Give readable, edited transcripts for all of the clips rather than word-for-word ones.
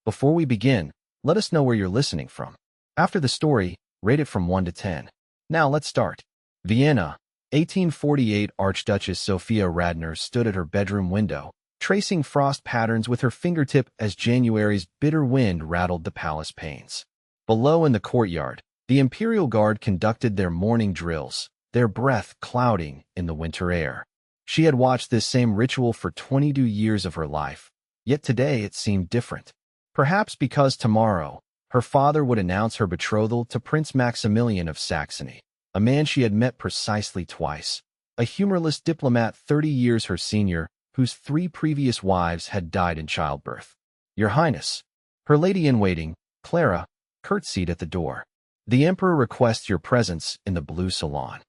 Before we begin, let us know where you're listening from. After the story, rate it from 1 to 10. Now let's start. Vienna, 1848. Archduchess Zofia Radner stood at her bedroom window, tracing frost patterns with her fingertip as January's bitter wind rattled the palace panes. Below in the courtyard, the Imperial Guard conducted their morning drills, their breath clouding in the winter air. She had watched this same ritual for 22 years of her life, yet today it seemed different. Perhaps because tomorrow, her father would announce her betrothal to Prince Maximilian of Saxony, a man she had met precisely twice, a humorless diplomat 30 years her senior, whose 3 previous wives had died in childbirth. Your Highness, her lady-in-waiting, Clara, curtsied at the door. The Emperor requests your presence in the blue salon.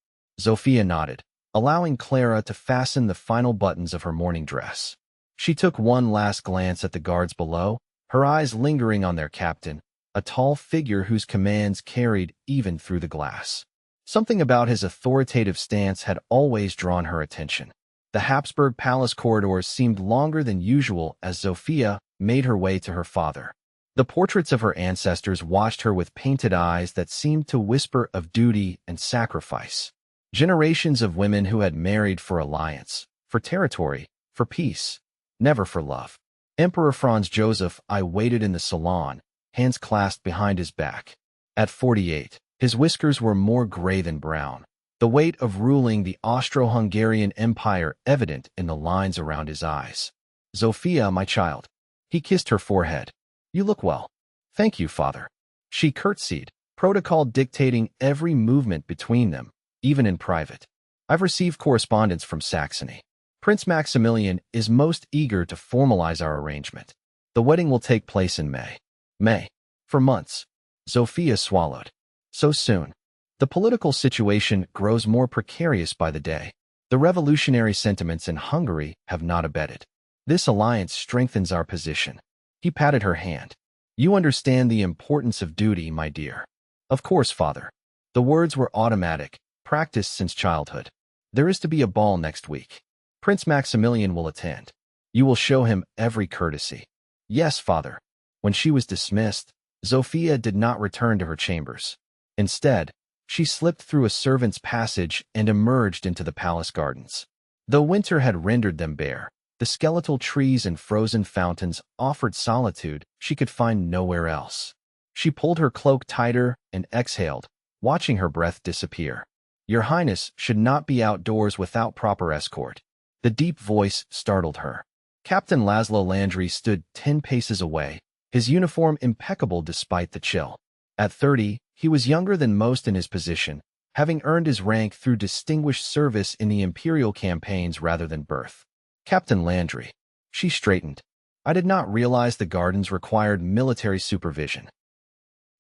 Zofia nodded, allowing Clara to fasten the final buttons of her morning dress. She took one last glance at the guards below, her eyes lingering on their captain, a tall figure whose commands carried even through the glass. Something about his authoritative stance had always drawn her attention. The Habsburg palace corridors seemed longer than usual as Zofia made her way to her father. The portraits of her ancestors watched her with painted eyes that seemed to whisper of duty and sacrifice. Generations of women who had married for alliance, for territory, for peace, never for love. Emperor Franz Joseph I waited in the salon, hands clasped behind his back. At 48, his whiskers were more gray than brown, the weight of ruling the Austro-Hungarian Empire evident in the lines around his eyes. Zofia, my child. He kissed her forehead. You look well. Thank you, father. She curtsied, protocol dictating every movement between them, even in private. I've received correspondence from Saxony. Prince Maximilian is most eager to formalize our arrangement. The wedding will take place in May. May. For months. Zofia swallowed. So soon. The political situation grows more precarious by the day. The revolutionary sentiments in Hungary have not abated. This alliance strengthens our position. He patted her hand. You understand the importance of duty, my dear. Of course, father. The words were automatic, practiced since childhood. There is to be a ball next week. Prince Maximilian will attend. You will show him every courtesy. Yes, father. When she was dismissed, Zofia did not return to her chambers. Instead, she slipped through a servant's passage and emerged into the palace gardens. Though winter had rendered them bare, the skeletal trees and frozen fountains offered solitude she could find nowhere else. She pulled her cloak tighter and exhaled, watching her breath disappear. Your Highness should not be outdoors without proper escort. The deep voice startled her. Captain Laszlo Landry stood 10 paces away, his uniform impeccable despite the chill. At 30, he was younger than most in his position, having earned his rank through distinguished service in the imperial campaigns rather than birth. Captain Landry. She straightened. I did not realize the gardens required military supervision.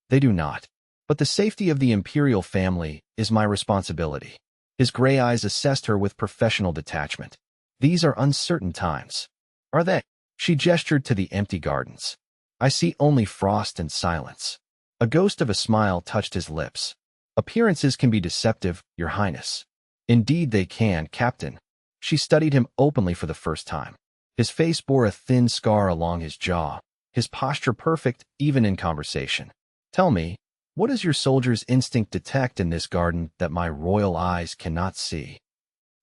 They do not. But the safety of the imperial family is my responsibility. His gray eyes assessed her with professional detachment. These are uncertain times. Are they? She gestured to the empty gardens. I see only frost and silence. A ghost of a smile touched his lips. Appearances can be deceptive, Your Highness. Indeed they can, Captain. She studied him openly for the first time. His face bore a thin scar along his jaw, his posture perfect even in conversation. Tell me, what does your soldier's instinct detect in this garden that my royal eyes cannot see?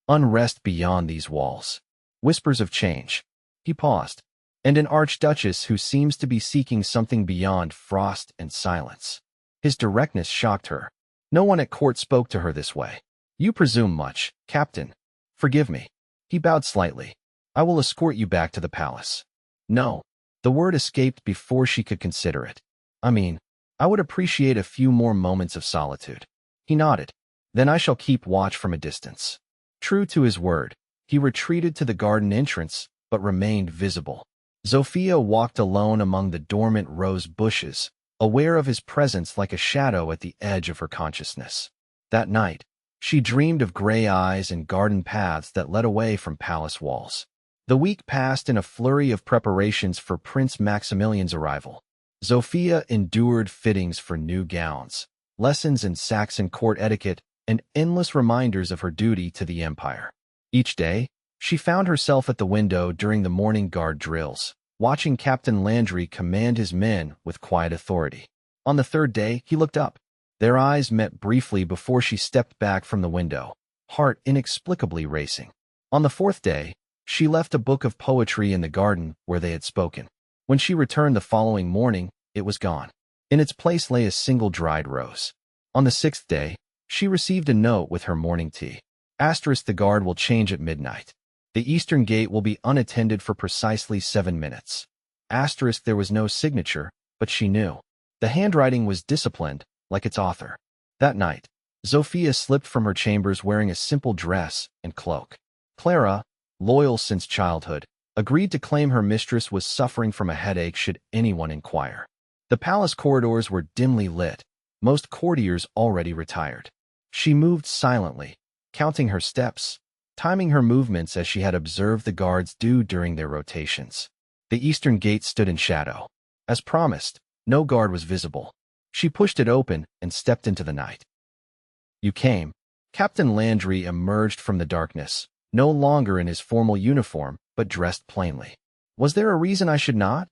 Unrest beyond these walls. Whispers of change. He paused. And an archduchess who seems to be seeking something beyond frost and silence. His directness shocked her. No one at court spoke to her this way. You presume much, Captain. Forgive me. He bowed slightly. I will escort you back to the palace. No. The word escaped before she could consider it. I would appreciate a few more moments of solitude. He nodded. Then I shall keep watch from a distance. True to his word, he retreated to the garden entrance, but remained visible. Zofia walked alone among the dormant rose bushes, aware of his presence like a shadow at the edge of her consciousness. That night, she dreamed of gray eyes and garden paths that led away from palace walls. The week passed in a flurry of preparations for Prince Maximilian's arrival. Zofia endured fittings for new gowns, lessons in Saxon court etiquette, and endless reminders of her duty to the empire. Each day, she found herself at the window during the morning guard drills, watching Captain Landry command his men with quiet authority. On the third day, he looked up. Their eyes met briefly before she stepped back from the window, heart inexplicably racing. On the fourth day, she left a book of poetry in the garden where they had spoken. When she returned the following morning, it was gone. In its place lay a single dried rose. On the sixth day, she received a note with her morning tea. Asterisk, the guard will change at midnight. The eastern gate will be unattended for precisely 7 minutes. Asterisk, there was no signature, but she knew. The handwriting was disciplined, like its author. That night, Zofia slipped from her chambers wearing a simple dress and cloak. Clara, loyal since childhood, agreed to claim her mistress was suffering from a headache should anyone inquire. The palace corridors were dimly lit, most courtiers already retired. She moved silently, counting her steps, timing her movements as she had observed the guards do during their rotations. The eastern gate stood in shadow. As promised, no guard was visible. She pushed it open and stepped into the night. You came. Captain Landry emerged from the darkness, no longer in his formal uniform, but dressed plainly. Was there a reason I should not?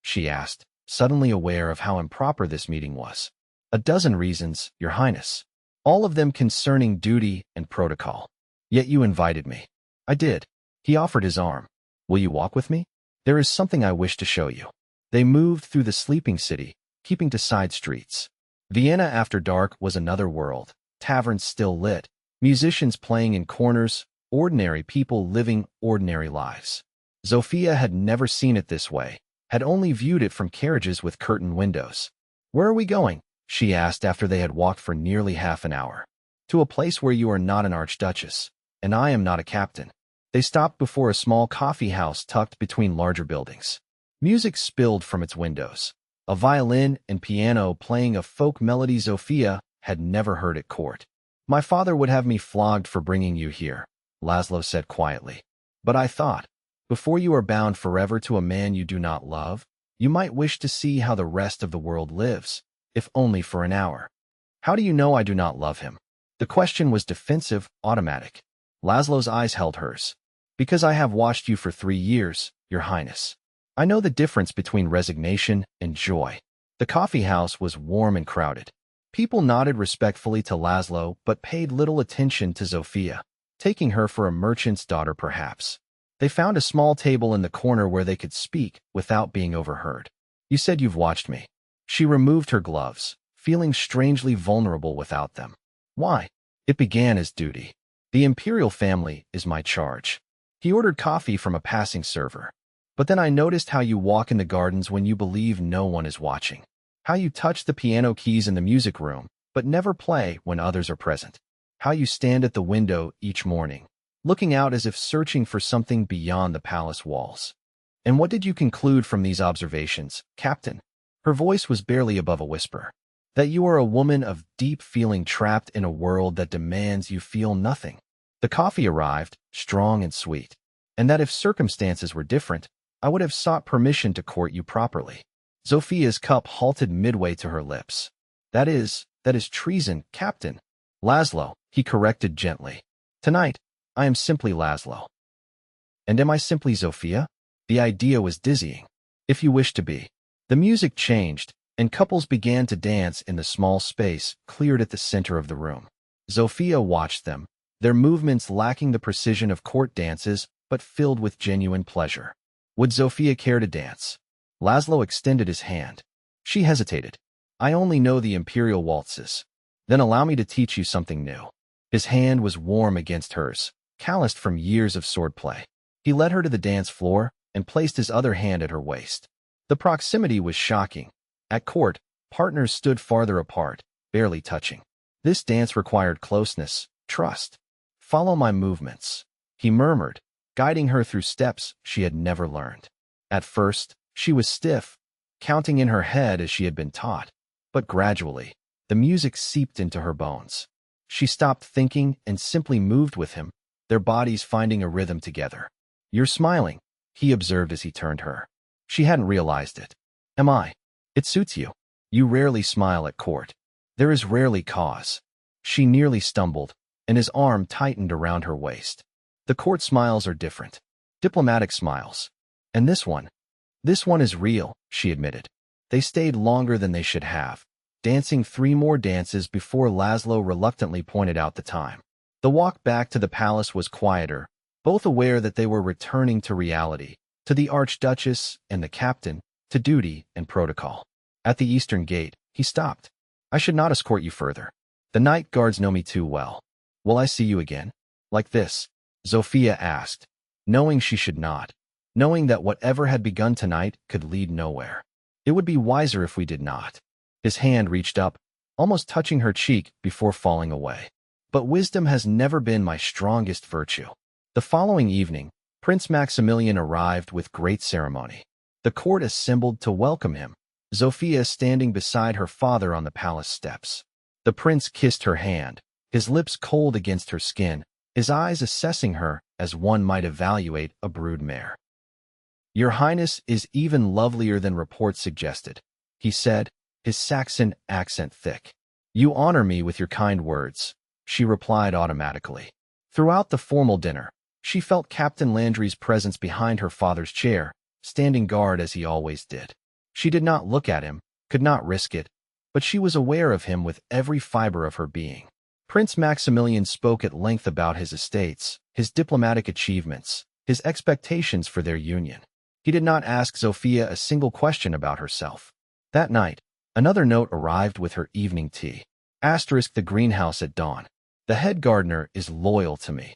She asked, suddenly aware of how improper this meeting was. A dozen reasons, Your Highness. All of them concerning duty and protocol. Yet you invited me. I did. He offered his arm. Will you walk with me? There is something I wish to show you. They moved through the sleeping city, keeping to side streets. Vienna after dark was another world. Taverns still lit, musicians playing in corners, ordinary people living ordinary lives. Zofia had never seen it this way, had only viewed it from carriages with curtained windows. Where are we going? She asked after they had walked for nearly half an hour. To a place where you are not an archduchess, and I am not a captain. They stopped before a small coffee house tucked between larger buildings. Music spilled from its windows. A violin and piano playing a folk melody Zofia had never heard at court. My father would have me flogged for bringing you here, Laszlo said quietly. But I thought, before you are bound forever to a man you do not love, you might wish to see how the rest of the world lives, if only for an hour. How do you know I do not love him? The question was defensive, automatic. Laszlo's eyes held hers. Because I have watched you for 3 years, Your Highness. I know the difference between resignation and joy. The coffee house was warm and crowded. People nodded respectfully to Laszlo but paid little attention to Zofia, taking her for a merchant's daughter perhaps. They found a small table in the corner where they could speak without being overheard. You said you've watched me. She removed her gloves, feeling strangely vulnerable without them. Why? It began as duty. The imperial family is my charge. He ordered coffee from a passing server. But then I noticed how you walk in the gardens when you believe no one is watching. How you touch the piano keys in the music room, but never play when others are present. How you stand at the window each morning, looking out as if searching for something beyond the palace walls. And what did you conclude from these observations, Captain? Her voice was barely above a whisper. That you are a woman of deep feeling trapped in a world that demands you feel nothing. The coffee arrived, strong and sweet. And that if circumstances were different, I would have sought permission to court you properly. Zofia's cup halted midway to her lips. That is treason, Captain. Laszlo, he corrected gently. Tonight, I am simply Laszlo. And am I simply Zofia? The idea was dizzying. If you wish to be. The music changed, and couples began to dance in the small space cleared at the center of the room. Zofia watched them, their movements lacking the precision of court dances, but filled with genuine pleasure. Would Zofia care to dance? Laszlo extended his hand. She hesitated. I only know the imperial waltzes. Then allow me to teach you something new. His hand was warm against hers, calloused from years of swordplay. He led her to the dance floor and placed his other hand at her waist. The proximity was shocking. At court, partners stood farther apart, barely touching. This dance required closeness, trust. Follow my movements, he murmured, guiding her through steps she had never learned. At first, she was stiff, counting in her head as she had been taught. But gradually, the music seeped into her bones. She stopped thinking and simply moved with him, their bodies finding a rhythm together. You're smiling, he observed as he turned her. She hadn't realized it. Am I? It suits you. You rarely smile at court. There is rarely cause. She nearly stumbled, and his arm tightened around her waist. The court smiles are different. Diplomatic smiles. And this one, This one is real, she admitted. They stayed longer than they should have, dancing 3 more dances before Laszlo reluctantly pointed out the time. The walk back to the palace was quieter, both aware that they were returning to reality, to the Archduchess and the captain, to duty and protocol. At the eastern gate, he stopped. I should not escort you further. The night guards know me too well. Will I see you again? Like this? Zofia asked, knowing she should not, knowing that whatever had begun tonight could lead nowhere. It would be wiser if we did not. His hand reached up, almost touching her cheek before falling away. But wisdom has never been my strongest virtue. The following evening, Prince Maximilian arrived with great ceremony. The court assembled to welcome him, Zofia standing beside her father on the palace steps. The prince kissed her hand, his lips cold against her skin, his eyes assessing her as one might evaluate a brood mare. Your Highness is even lovelier than reports suggested, he said, his Saxon accent thick. You honor me with your kind words, she replied automatically. Throughout the formal dinner, she felt Captain Landry's presence behind her father's chair, standing guard as he always did. She did not look at him, could not risk it, but she was aware of him with every fiber of her being. Prince Maximilian spoke at length about his estates, his diplomatic achievements, his expectations for their union. He did not ask Zofia a single question about herself. That night, another note arrived with her evening tea. The greenhouse at dawn. The head gardener is loyal to me.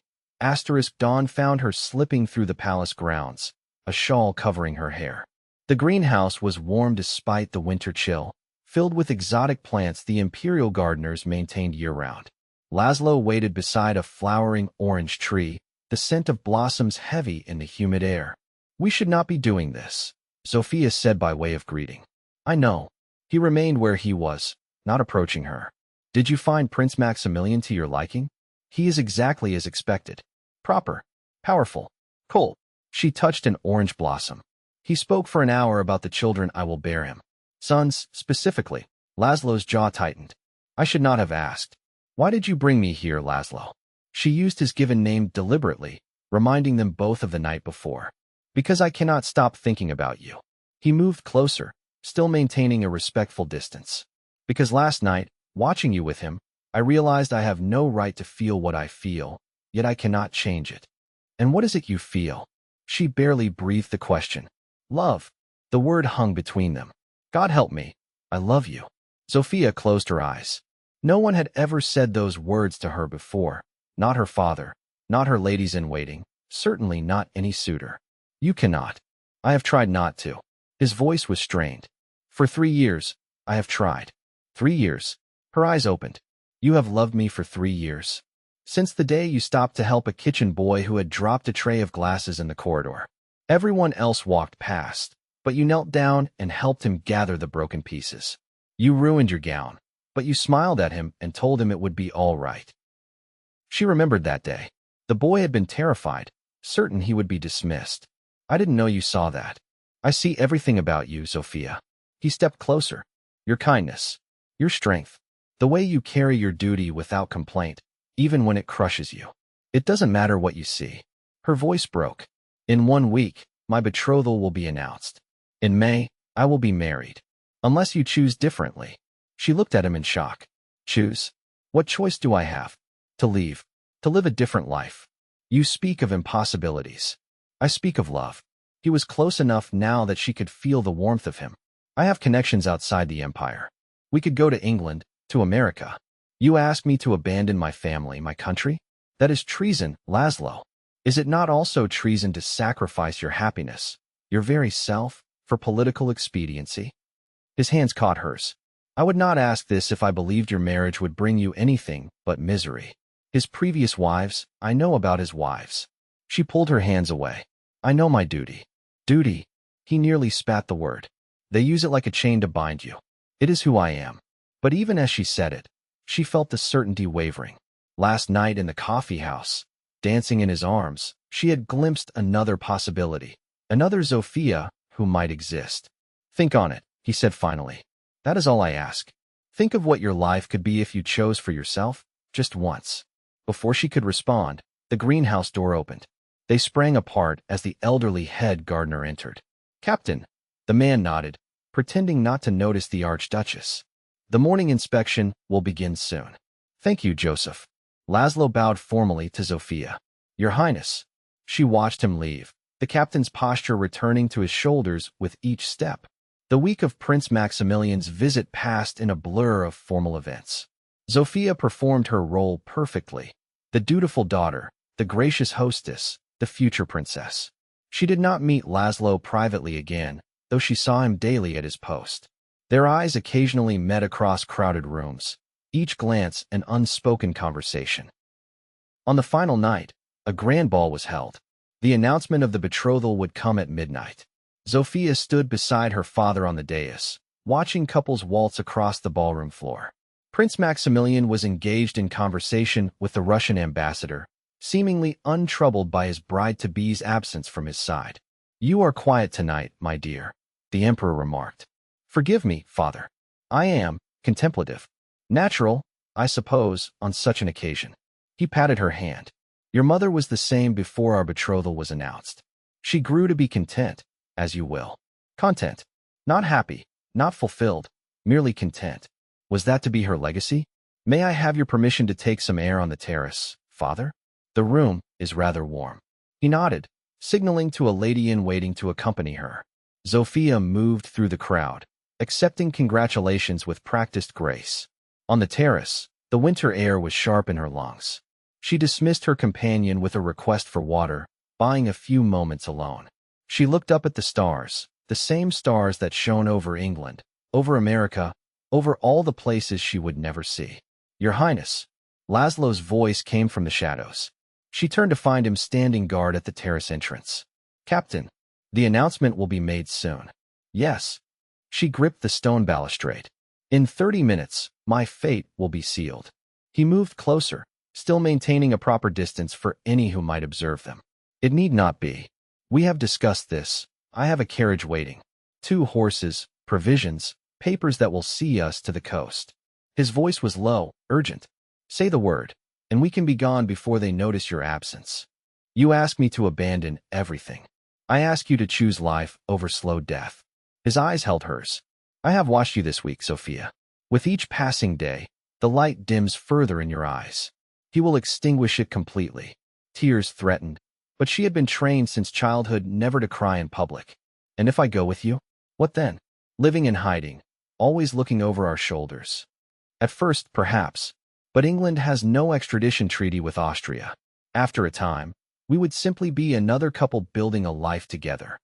Dawn found her slipping through the palace grounds, a shawl covering her hair. The greenhouse was warm despite the winter chill, filled with exotic plants the Imperial gardeners maintained year-round. Laszlo waited beside a flowering orange tree, the scent of blossoms heavy in the humid air. We should not be doing this, Zofia said by way of greeting. I know. He remained where he was, not approaching her. Did you find Prince Maximilian to your liking? He is exactly as expected. Proper, powerful, cold. She touched an orange blossom. He spoke for an hour about the children I will bear him. Sons, specifically. Laszlo's jaw tightened. I should not have asked. Why did you bring me here, Laszlo? She used his given name deliberately, reminding them both of the night before. Because I cannot stop thinking about you. He moved closer, still maintaining a respectful distance. Because last night, watching you with him, I realized I have no right to feel what I feel, yet I cannot change it. And what is it you feel? She barely breathed the question. Love. The word hung between them. God help me. I love you. Zofia closed her eyes. No one had ever said those words to her before. Not her father, not her ladies-in-waiting, certainly not any suitor. You cannot. I have tried not to. His voice was strained. For 3 years, I have tried. 3 years. Her eyes opened. You have loved me for 3 years. Since the day you stopped to help a kitchen boy who had dropped a tray of glasses in the corridor. Everyone else walked past, but you knelt down and helped him gather the broken pieces. You ruined your gown, but you smiled at him and told him it would be all right. She remembered that day. The boy had been terrified, certain he would be dismissed. I didn't know you saw that. I see everything about you, Zofia. He stepped closer. Your kindness, your strength, the way you carry your duty without complaint, even when it crushes you. It doesn't matter what you see. Her voice broke. In 1 week, my betrothal will be announced. In May, I will be married. Unless you choose differently. She looked at him in shock. Choose? What choice do I have? To leave. To live a different life. You speak of impossibilities. I speak of love. He was close enough now that she could feel the warmth of him. I have connections outside the empire. We could go to England, to America. You ask me to abandon my family, my country? That is treason, Laszlo. Is it not also treason to sacrifice your happiness, your very self, for political expediency? His hands caught hers. I would not ask this if I believed your marriage would bring you anything but misery. His previous wives, I know about his wives. She pulled her hands away. I know my duty. Duty. He nearly spat the word. They use it like a chain to bind you. It is who I am. But even as she said it, she felt the certainty wavering. Last night in the coffee house, dancing in his arms, she had glimpsed another possibility, another Zofia who might exist. Think on it, he said finally. That is all I ask. Think of what your life could be if you chose for yourself, just once. Before she could respond, the greenhouse door opened. They sprang apart as the elderly head gardener entered. Captain, The man nodded, pretending not to notice the Archduchess. The morning inspection will begin soon. Thank you, Joseph. Laszlo bowed formally to Zofia. Your Highness. She watched him leave, the captain's posture returning to his shoulders with each step. The week of Prince Maximilian's visit passed in a blur of formal events. Zofia performed her role perfectly. The dutiful daughter, the gracious hostess, the future princess. She did not meet Laszlo privately again, though she saw him daily at his post. Their eyes occasionally met across crowded rooms, each glance an unspoken conversation. On the final night, a grand ball was held. The announcement of the betrothal would come at midnight. Zofia stood beside her father on the dais, watching couples waltz across the ballroom floor. Prince Maximilian was engaged in conversation with the Russian ambassador, seemingly untroubled by his bride-to-be's absence from his side. You are quiet tonight, my dear, the emperor remarked. Forgive me, father. I am contemplative. Natural, I suppose, on such an occasion. He patted her hand. Your mother was the same before our betrothal was announced. She grew to be content, as you will. Content. Not happy, not fulfilled, merely content. Was that to be her legacy? May I have your permission to take some air on the terrace, father? The room is rather warm. He nodded, signaling to a lady-in-waiting to accompany her. Zofia moved through the crowd, accepting congratulations with practiced grace. On the terrace, the winter air was sharp in her lungs. She dismissed her companion with a request for water, buying a few moments alone. She looked up at the stars, the same stars that shone over England, over America, over all the places she would never see. Your Highness. Laszlo's voice came from the shadows. She turned to find him standing guard at the terrace entrance. Captain, the announcement will be made soon. Yes. She gripped the stone balustrade. In 30 minutes, my fate will be sealed. He moved closer, still maintaining a proper distance for any who might observe them. It need not be. We have discussed this. I have a carriage waiting. 2 horses, provisions, papers that will see us to the coast. His voice was low, urgent. Say the word, and we can be gone before they notice your absence. You ask me to abandon everything. I ask you to choose life over slow death. His eyes held hers. I have watched you this week, Zofia. With each passing day, the light dims further in your eyes. He will extinguish it completely. Tears threatened, but she had been trained since childhood never to cry in public. And if I go with you? What then? Living in hiding, always looking over our shoulders. At first, perhaps, but England has no extradition treaty with Austria. After a time, we would simply be another couple building a life together.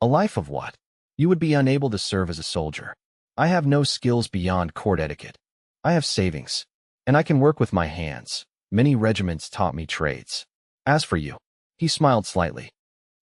A life of what? You would be unable to serve as a soldier. I have no skills beyond court etiquette. I have savings, and I can work with my hands. Many regiments taught me trades. As for you, he smiled slightly.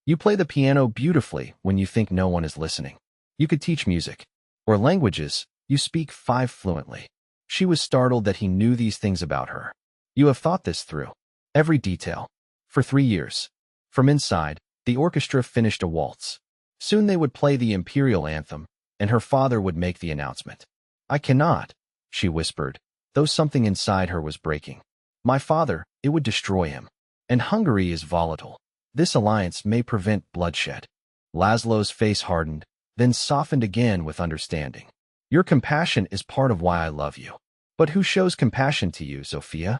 You play the piano beautifully when you think no one is listening. You could teach music, or languages. You speak 5 fluently. She was startled that he knew these things about her. You have thought this through. Every detail. For 3 years. From inside, the orchestra finished a waltz. Soon they would play the imperial anthem, and her father would make the announcement. I cannot, she whispered, though something inside her was breaking. My father, it would destroy him. And Hungary is volatile. This alliance may prevent bloodshed. Laszlo's face hardened, then softened again with understanding. Your compassion is part of why I love you. But who shows compassion to you, Zofia?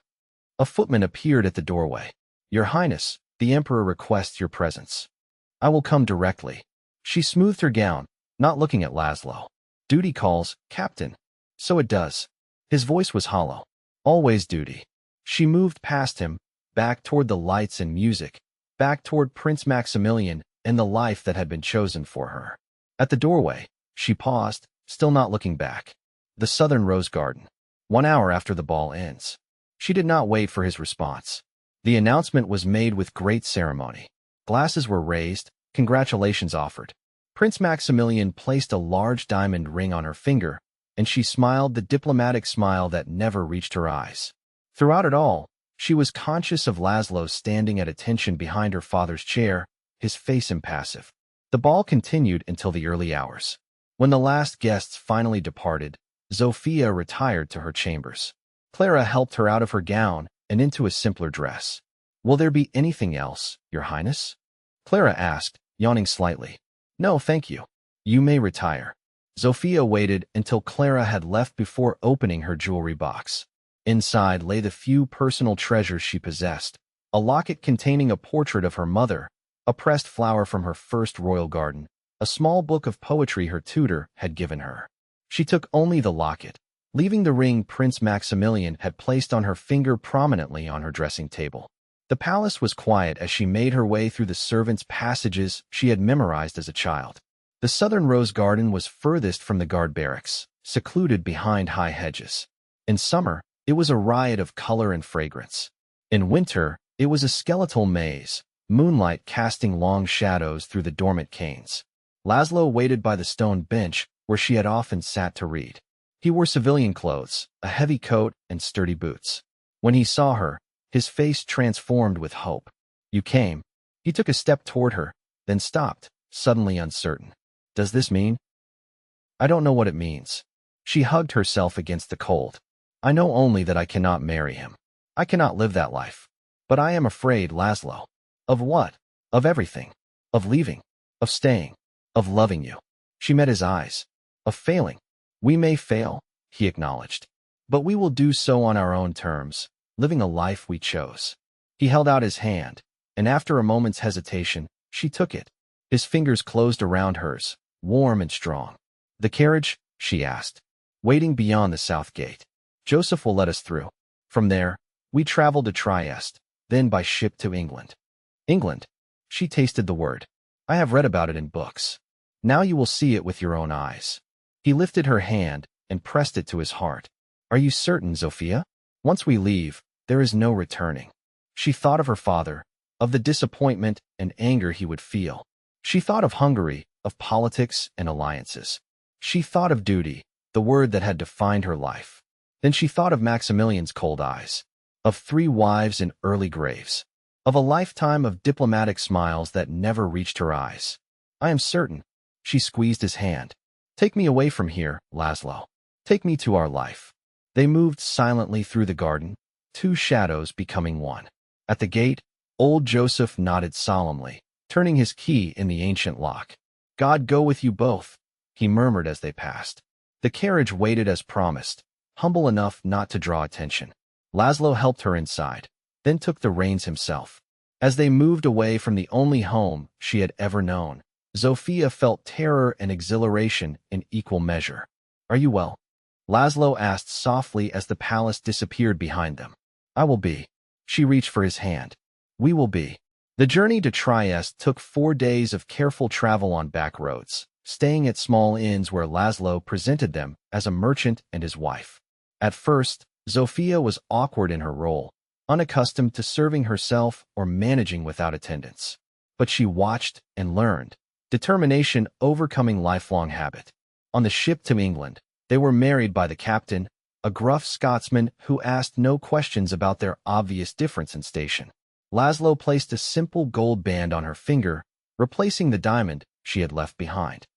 A footman appeared at the doorway. Your Highness, the Emperor requests your presence. I will come directly. She smoothed her gown, not looking at Laszlo. Duty calls, Captain. So it does. His voice was hollow. Always duty. She moved past him, back toward the lights and music, back toward Prince Maximilian and the life that had been chosen for her. At the doorway, she paused, still not looking back. The Southern Rose Garden. 1 hour after the ball ends. She did not wait for his response. The announcement was made with great ceremony. Glasses were raised, congratulations offered. Prince Maximilian placed a large diamond ring on her finger, and she smiled the diplomatic smile that never reached her eyes. Throughout it all, she was conscious of Laszlo standing at attention behind her father's chair, his face impassive. The ball continued until the early hours. When the last guests finally departed, Zofia retired to her chambers. Clara helped her out of her gown and into a simpler dress. Will there be anything else, Your Highness? Clara asked, yawning slightly. No, thank you. You may retire. Zofia waited until Clara had left before opening her jewelry box. Inside lay the few personal treasures she possessed: a locket containing a portrait of her mother, a pressed flower from her first royal garden, a small book of poetry her tutor had given her. She took only the locket, leaving the ring Prince Maximilian had placed on her finger prominently on her dressing table. The palace was quiet as she made her way through the servants' passages she had memorized as a child. The southern rose garden was furthest from the guard barracks, secluded behind high hedges. In summer, it was a riot of color and fragrance. In winter, it was a skeletal maze, moonlight casting long shadows through the dormant canes. Laszlo waited by the stone bench where she had often sat to read. He wore civilian clothes, a heavy coat, and sturdy boots. When he saw her, his face transformed with hope. "You came." He took a step toward her, then stopped, suddenly uncertain. "Does this mean?" "I don't know what it means." She hugged herself against the cold. "I know only that I cannot marry him. I cannot live that life. But I am afraid, Laszlo." "Of what?" "Of everything. Of leaving. Of staying. Of loving you." She met his eyes. "Of failing." "We may fail," he acknowledged. "But we will do so on our own terms, living a life we chose." He held out his hand, and after a moment's hesitation, she took it. His fingers closed around hers, warm and strong. "The carriage?" she asked. "Waiting beyond the south gate. Joseph will let us through. From there, we travel to Trieste, then by ship to England." "England?" She tasted the word. "I have read about it in books. Now you will see it with your own eyes." He lifted her hand and pressed it to his heart. "Are you certain, Zofia? Once we leave, there is no returning." She thought of her father, of the disappointment and anger he would feel. She thought of Hungary, of politics and alliances. She thought of duty, the word that had defined her life. Then she thought of Maximilian's cold eyes, of 3 wives in early graves, of a lifetime of diplomatic smiles that never reached her eyes. "I am certain." She squeezed his hand. "Take me away from here, Laszlo. Take me to our life." They moved silently through the garden, 2 shadows becoming one. At the gate, old Joseph nodded solemnly, turning his key in the ancient lock. "God go with you both," he murmured as they passed. The carriage waited as promised, humble enough not to draw attention. Laszlo helped her inside, then took the reins himself. As they moved away from the only home she had ever known, Zofia felt terror and exhilaration in equal measure. "Are you well?" Laszlo asked softly as the palace disappeared behind them. "I will be." She reached for his hand. "We will be." The journey to Trieste took 4 days of careful travel on back roads, staying at small inns where Laszlo presented them as a merchant and his wife. At first, Zofia was awkward in her role, unaccustomed to serving herself or managing without attendants. But she watched and learned, determination overcoming lifelong habit. On the ship to England, they were married by the captain, a gruff Scotsman who asked no questions about their obvious difference in station. Laszlo placed a simple gold band on her finger, replacing the diamond she had left behind.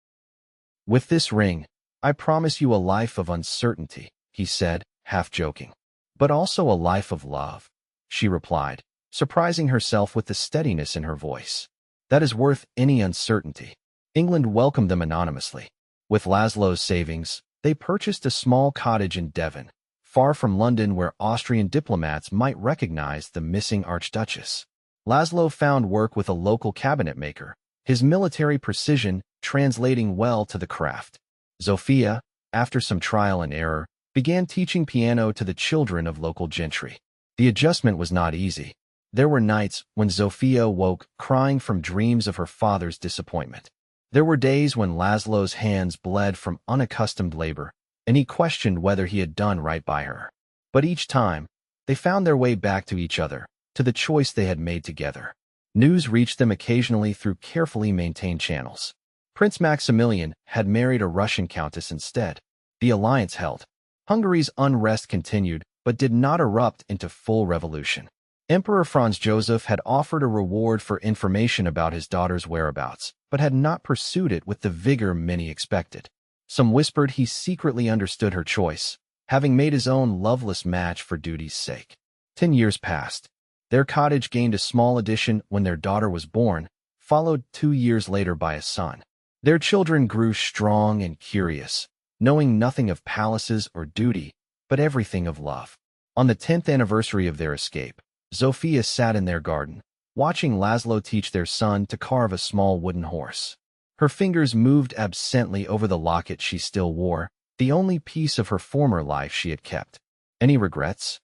"With this ring, I promise you a life of uncertainty," he said, half joking. "But also a life of love," she replied, surprising herself with the steadiness in her voice. "That is worth any uncertainty." England welcomed them anonymously. With Laszlo's savings, they purchased a small cottage in Devon, far from London where Austrian diplomats might recognize the missing Archduchess. Laszlo found work with a local cabinet maker, his military precision translating well to the craft. Zofia, after some trial and error, began teaching piano to the children of local gentry. The adjustment was not easy. There were nights when Zofia woke crying from dreams of her father's disappointment. There were days when Laszlo's hands bled from unaccustomed labor, and he questioned whether he had done right by her. But each time, they found their way back to each other, to the choice they had made together. News reached them occasionally through carefully maintained channels. Prince Maximilian had married a Russian countess instead. The alliance held. Hungary's unrest continued, but did not erupt into full revolution. Emperor Franz Joseph had offered a reward for information about his daughter's whereabouts, but had not pursued it with the vigor many expected. Some whispered he secretly understood her choice, having made his own loveless match for duty's sake. 10 years passed. Their cottage gained a small addition when their daughter was born, followed 2 years later by a son. Their children grew strong and curious, knowing nothing of palaces or duty, but everything of love. On the 10th anniversary of their escape, Zofia sat in their garden, watching Laszlo teach their son to carve a small wooden horse. Her fingers moved absently over the locket she still wore, the only piece of her former life she had kept. Any regrets?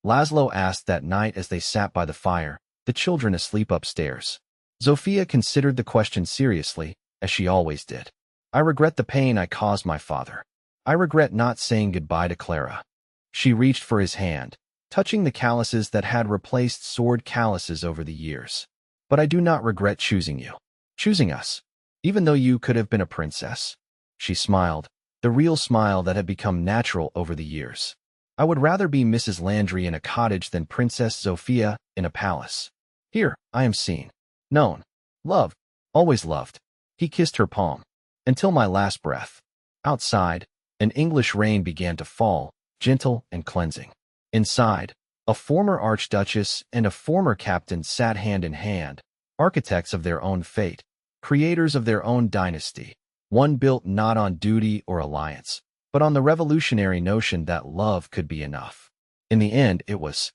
Laszlo asked that night as they sat by the fire, the children asleep upstairs. Zofia considered the question seriously, as she always did. I regret the pain I caused my father. I regret not saying goodbye to Clara. She reached for his hand, touching the calluses that had replaced sword calluses over the years. But I do not regret choosing you. Choosing us. Even though you could have been a princess. She smiled, the real smile that had become natural over the years. I would rather be Mrs. Landry in a cottage than Princess Zofia in a palace. Here, I am seen, known, loved, always loved. He kissed her palm. Until my last breath. Outside, an English rain began to fall, gentle and cleansing. Inside, a former archduchess and a former captain sat hand in hand, architects of their own fate, creators of their own dynasty, one built not on duty or alliance, but on the revolutionary notion that love could be enough. In the end, it was